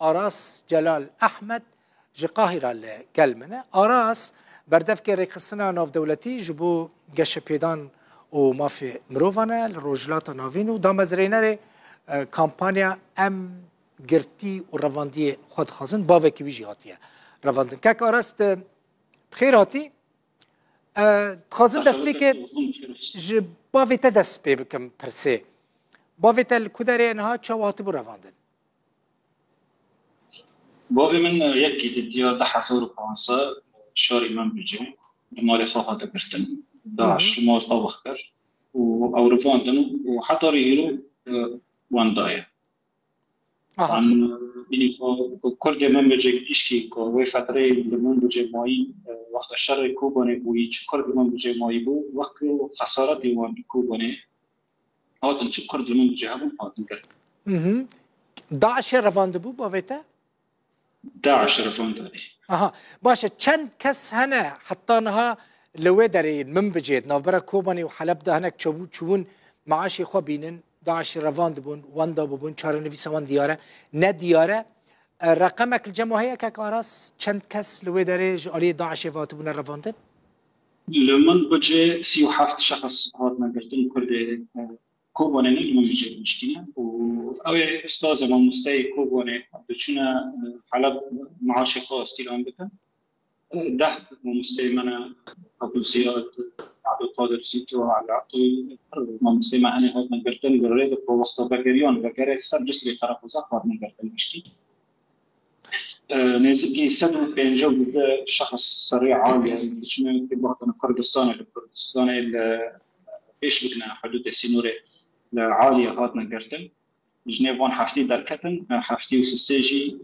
آراس جلال أحمد جي قاهرة لقلمنا آراس بردف كي قصنا ناف دولتي جبو قش بيدان وما في مروفانا الروجلات نافينو دامزريناري كامبانيا ام گرتی و رواندی خود خازن باوه کی ویجی هاتیه رواندن که آراست بخیر هاتی خازن دست بی که باوه تا دست بی بکم پرسه باوه تا الکودره انها چه واتی بو رواندن باوه من یکی دیدیا ده حسور و پانسا شاری من بجیم مال خواهد برتن داعش موز طبخ کر و رواندن و حتی ریهلو واندایه عن يعني كل من بيجي إشكي كوي فترة من بيجي ماي وقت الشر كوباني بوي كل من بيجي ماي بو وقت خسارة ديوان كوباني هذا نشوف كل من بيجي هذا هذا كله. داعش رفاند بو بافيتا؟ داعش رفاند عليه. باشا كم كس هنا حطانها لو دري من بيجي نابرا كوباني وحلب ده هناك تشوفون معاشي خوابينن داعش رواند بون واندا بون چهار نویس وان دیاره نه دیاره رقمک الجمعیه که آراس چند کس لوی درج علی داعش وات بون رواندن لمن بجه 37 شخص هات نگرتن کرده کوبانه من بجه مشکینه و اوی استاد ما مستی کوبانه بچونه حلب معاش خاص تیلان بکن 10 مستی من قبوسیات عبد القادر سيتو على عطي ممثل معنا هاد نقدر نقول وقت بقريون بقري سب جسري طرف وزاق هاد نقدر نشتي نزكي سنة بين جو شخص سريع عالي شنو في بعض كردستان ايش بكنا حدود السينوري عالية هاد نقدر جنيفون حفتي دركتن حفتي وسسيجي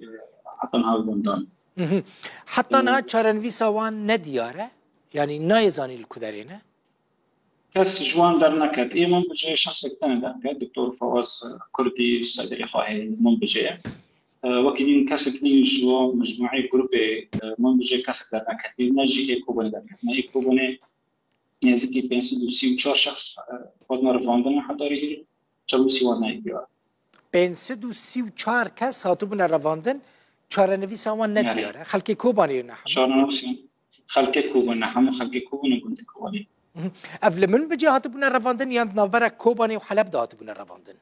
حتى هاي بندان حتى نها چارن وان ندياره يعني نايزاني الكدرينه كاس جوان در نكت إيه من بجي شخص كتان در دكتور فواز كردي صدري خواهي من بجي وكدين كاس كتين جوا مجموعي جروبي من بجي كاس در نكت نجي إيه كوباني در نكت إيه كوباني نزكي بينسي دوسي وچار شخص خودنا رفاندن حتى ريه چلوسي وانا إيجوا بينسي دوسي وچار كاس هاتو بنا رفاندن چار نویس وان ندياره خلقي كوباني نحن چار نویس خلقي كوباني نحن خلقي كوباني كنت كوباني قبل من بجي هاتبون الرفاندن ياند نافرا كوباني وحلب دا هاتبون الرفاندن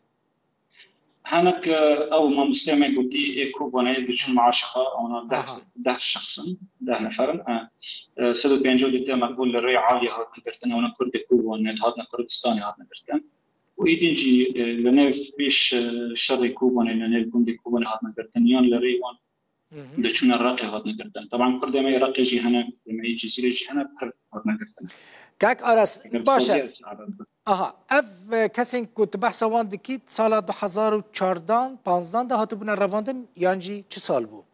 هناك او ما مستمع قلتي كوباني بيجون معاشقة انا 10 شخصا 10 نفر سبب بينجو دي مقبول للري عالية هات نقرتن وانا كرد كوباني هات كردستاني هات نقرتن ويدنجي لنيف بيش شري كوباني لنيف كندي كوباني هات نقرتن يان للري وان بيجون الرقي هات نقرتن طبعا كرد ما يرقي جي هنا لما يجي زيري جي هنا كرد هات نقرتن كاك أرس باشا اف کسی که بحث وان دکید سال 2014 15 ده هاتو بنا رواندن یعنی چه سال بود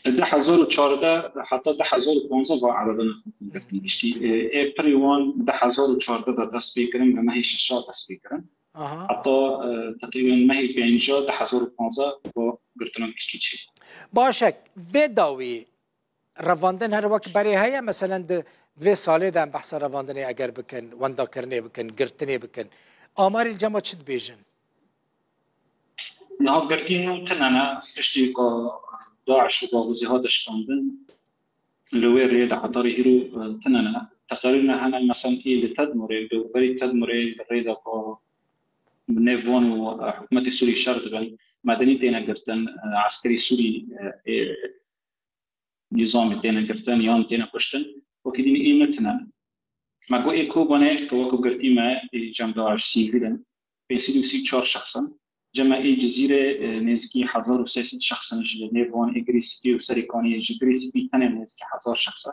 2014 حتی 2015 و عربنا گفتیم گشتی اپریل 2014 ده دست بکریم و ماهی ششات دست بکریم حتی تقریبا ماهی 50 2015 و گرتنم گشتی چی باشه و داوی رواندن هر وقت برای هیا مثلا و ساله دم بحث رواندنی اگر بکن وندا کرنه بکن گرتنه بکن آمار الجماعت چد بیجن نه گرتینو تنانا اشتی که داعش و باوزی ها داشتندن لوی رید حضاری هیرو تنانا تقریبا هنا مثلا ایل تدمره دو بری تدمره رید که نيفون وحكومة سوريا شرط مدني تينا قرتن عسكري سوري نظام تينا قرتن يوم تينا قشتن وكدين إيمتنا ما قو إيكو بناء كواكو قرتي ما جم داعش سيفيدن بينسيدو سي 4 شخصا جمع إي جزيرة نزكي 1600 شخصا جل نيفون إجريسبي وسريكاني جريسبي تاني نزكي 1000 شخصا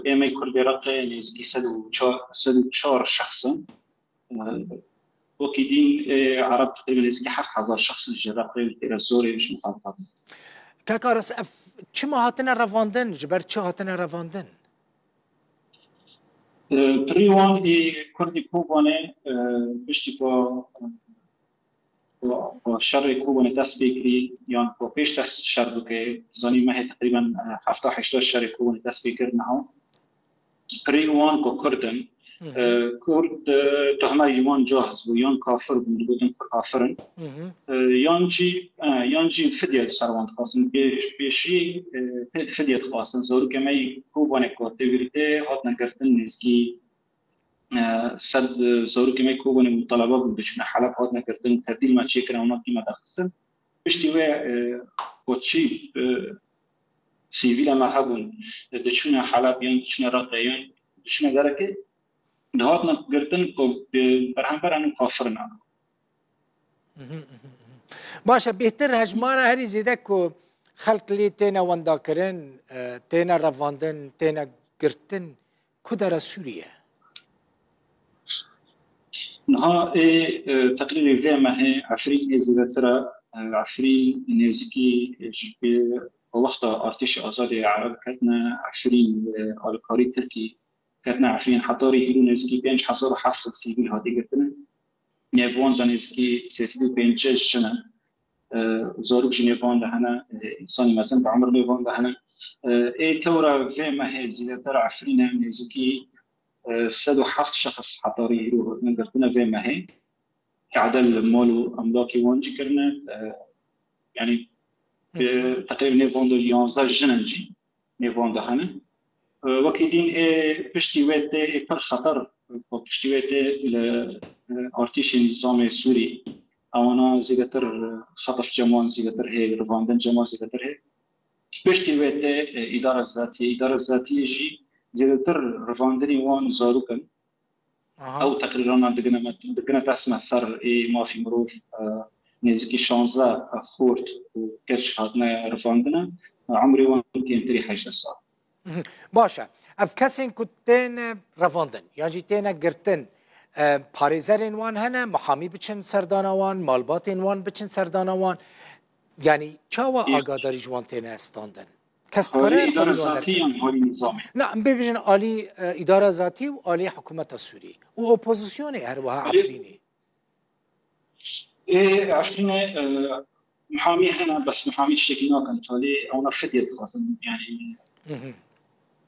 إيمي كل رقة نزكي 104 شخصا وكدين عرب تقريبا نزكي 7000 شخص جل رقة الزوري مش محافظات كاكارس چما هاتنا رواندن جبر چه هاتنا رواندن پریوان کردی کوبانه بشتی با شر کوبانه دست بکری یا با پیش دست شر بکری زنی ماه تقریبا 70-80 شر کوبانه دست بکر نه پریوان کو کردن کرد تهمه یوان جاهز و یان کافر بودن کافرن یانجی فدیه سروان خواستن پیشی فدیه خواستن زور که می کوبانه کرده ویرده هات نکردن نزگی صد زور که می کوبانه مطالبه بود بچونه حلب هات نکردن تبدیل ما چی کنه اونا کیما دخستن پشتی و کوچی سیویل ما هبون دچونه حلب یان دچونه رقه یان دچونه درکه هات نکردن کو برهم برانو کافر نه باشه بهتر هجماره هری زیده که خلق لی تینا ونداکرن تینا رواندن تینا گرتن کدر سوریه نها تقريبا في ما هي عفرين إذا ترى عفرين نزكي جب وقت أرتش آزاد عرب كتنا عفرين الكاري تركي كتنا عفرين حضاري هيرو نزكي بينج حصار حفص السيفيل هادي قتنا نيفون دانيزكي سيسيدو بينجز شنا زاروك جنيفون دهنا إنساني مثلا بعمر نيفون دهنا تورا في ما هي زيادة ترى عفرين نزكي سدو حفظ شخص حضاري هيرو نقدرنا في ما هي كعدل مالو أملاكي وانجي كرنا يعني تقريبا نيفون دو 11 جننجي نيفون دهنا وكيدين بشتي ويت بر خطر بشتي ويت الارتيش النظام السوري اوانا زيادتر خطف جمال زيادتر هي رواندن جمال زيادتر هي بشتي ويت اداره ذاتيه جي زيادتر رواندني وان زاروكن او تقريرا دقنا تسمع سر ما في مروف نزكي شانزا خورد وكرش هاتنا رواندنا عمري وان كنت ريح حاجه صار باشه اف کسین کتین رواندن یعنی تینا گرتن پاریزرین وان هنه محامی بچن سردانوان مالباتین وان بچن سردانوان یعنی چاوا آگاداری جوان تینا استاندن کستکاره اداره ذاتی یا عالی نظامی نه ببینن عالی اداره ذاتی و عالی حکومت سوری و اپوزیسیونی هر وها عفرینی عفرینه محامی هنا بس محامی شكل ناكن تالي او نفتيت خاصه يعني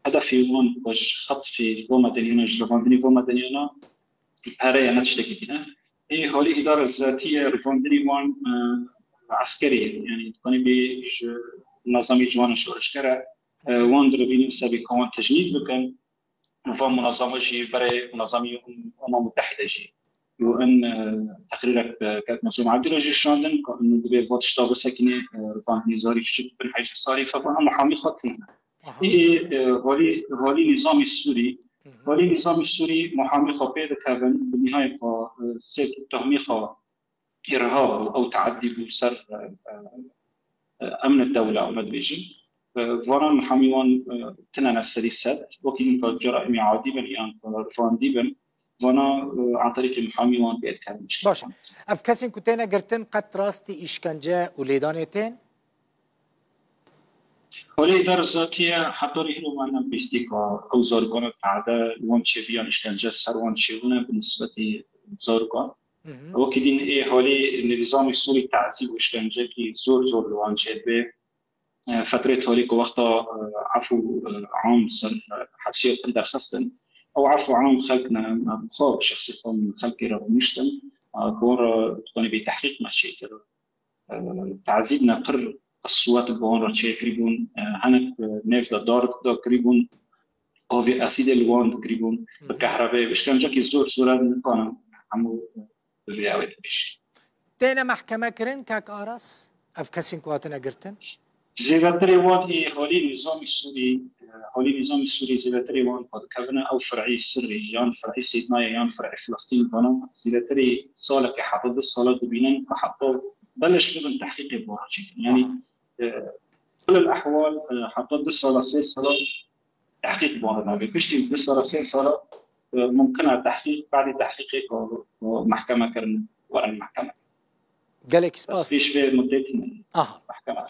هدفي هون باش خط في فما دنيانا جرفاندني فما دنيانا البارية نتشتكي فيها هي هولي إدارة ذاتية رفاندني وان عسكري يعني تكوني بيش منظمي جوانا شورشكرة وان دربيني سابي كوان تجنيد بكن وفا منظمة جي بري منظمي أمم متحدة جي وان تقريرك كانت مسؤول عبد الرجي شاندن انه دبي فوت شتاب ساكنه رفاندني زاري شي بالحاجه الصاري فانا محامي خط هنا هولي نظام السوري هولي نظام السوري محامي خبير كافن بالنهايه سيف تهمي ارهاب او تعدي بسر امن الدوله او مدريجي فورا محامي وان تنانا السادسات وكيل جرائم عادي يعني رفاندي بن وانا عن طريق المحامي وان بيتكلم باشه اف کسین کتینا گرتن قد راستی اشکنجه و لیدانیتین ولی در ذاتیه حتی رو من بیستیکا او زارگان تعده وان چیویان اشکنجه سر وان چیونه بالنسبه زارگان وكدين هولي النظام السوري تعذيب واشكنجه كي زور لوان به فتره هوليك وقتها عفو عام سن حبسيه قدر خصن او عفو عام خلقنا مخاض شخصي من خلقي رغم مشتم بور تكوني بتحقيق ماشي كده تعذيبنا قر الصوات البوان راتشي قريبون هنك نفط دار قريبون او في اسيد الوان قريبون بالكهرباء اشكنجه كي زور نكون عمو بالرياوات بيش تينا محكمة كرن كاك آراس أف كسين كواتنا قرتن زيادتري وان هولي نظام السوري زيادتري وان قد كفنا أو فرعي سري يان فرعي سيدنايا يان فرعي فلسطين بنا زيادتري صالك حطب الصالة دبينا وحطب بلش بدون تحقيق بوراجي يعني كل الأحوال حطب الصالة سي صالة تحقيق بوراجي بيشتي بالصالة سي صالة ممكن تحقيق بعد تحقيق محكمة كرن ورا المحكمة قالك سباس فيش في مدتنا محكمة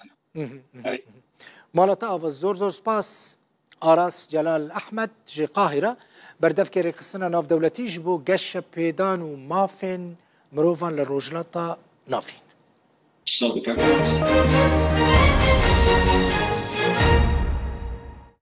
مالتا أفز زور سباس آراس جلال أحمد جي قاهرة بردف كيري قصنا ناف دولتي جبو قشة بيدان ومافن مروفان للروجلاتا نافين صادق